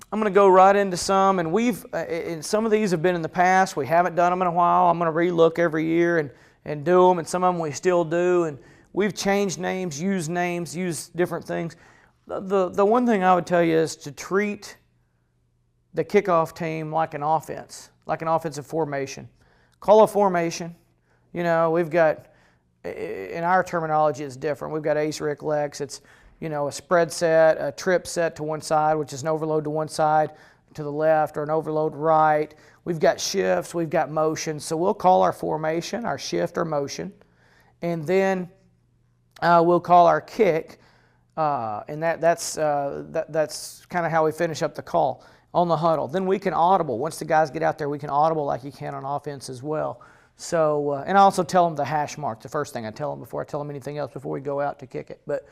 I'm going to go right into some, and and some of these have been in the past. We haven't done them in a while. I'm going to relook every year and do them, and some of them we still do. And we've changed names, used different things. The one thing I would tell you is to treat the kickoff team like an offense, like an offensive formation. Call a formation. You know, we've got, in our terminology, it's different. We've got ace, Rick, Lex. It's, you know, a spread set, a trip set to one side, which is an overload to one side to the left, or an overload right. We've got shifts, we've got motion. So we'll call our formation, our shift or motion, and then we'll call our kick, and that's kind of how we finish up the call on the huddle. Then we can audible. Once the guys get out there, we can audible like you can on offense as well. So, and I also tell them the hash mark, the first thing I tell them before I tell them anything else before we go out to kick it. But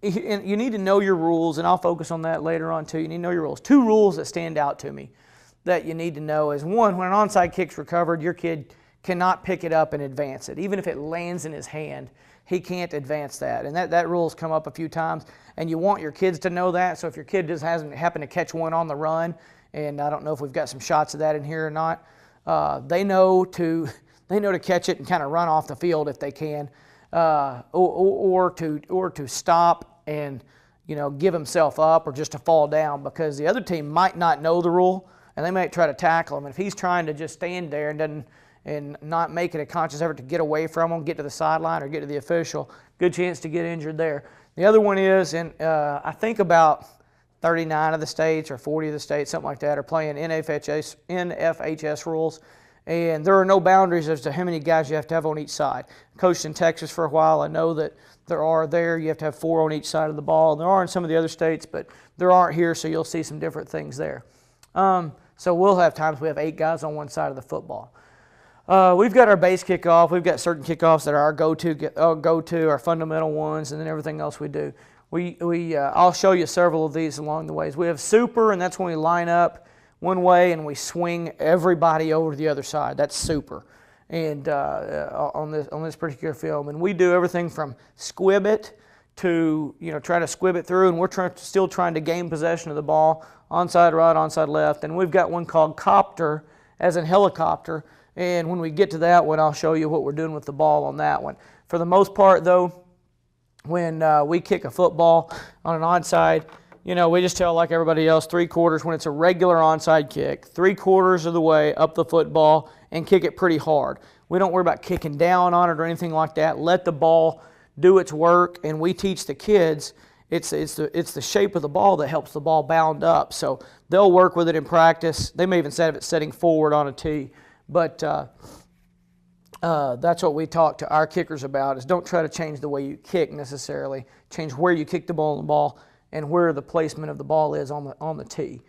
you need to know your rules, and I'll focus on that later on too. You need to know your rules. Two rules that stand out to me that you need to know is, one, when an onside kick's recovered, your kid cannot pick it up and advance it. Even if it lands in his hand, he can't advance that. And that rule's come up a few times, and you want your kids to know that. So if your kid just hasn't happened to catch one on the run, and I don't know if we've got some shots of that in here or not, they know to catch it and kind of run off the field if they can. Or to stop and, you know, give himself up, or just to fall down, because the other team might not know the rule and they might try to tackle him. And if he's trying to just stand there and not make it a conscious effort to get away from him, get to the sideline or get to the official, good chance to get injured there. The other one is, and I think about 39 of the states or 40 of the states, something like that, are playing NFHS rules. And there are no boundaries as to how many guys you have to have on each side. Coached in Texas for a while, I know that there are there. You have to have 4 on each side of the ball. There are in some of the other states, but there aren't here, so you'll see some different things there. So we'll have times we have 8 guys on one side of the football. We've got our base kickoff. We've got certain kickoffs that are our go-to, our fundamental ones, and then everything else we do. I'll show you several of these along the ways. We have super, and that's when we line up one way and we swing everybody over to the other side. That's super. And on this particular film, and we do everything from squib it to, you know, try to squib it through, and we're still trying to gain possession of the ball, onside right, onside left. And we've got one called copter, as in helicopter. And when we get to that one, I'll show you what we're doing with the ball on that one. For the most part, though, when we kick a football on an onside, you know, we just tell, like everybody else, 3/4 when it's a regular onside kick, 3/4 of the way up the football and kick it pretty hard. We don't worry about kicking down on it or anything like that. Let the ball do its work, and we teach the kids it's the shape of the ball that helps the ball bound up. So they'll work with it in practice. They may even have it setting forward on a tee, but that's what we talk to our kickers about, is don't try to change the way you kick necessarily. Change where you kick the ball and where the placement of the ball is on the tee.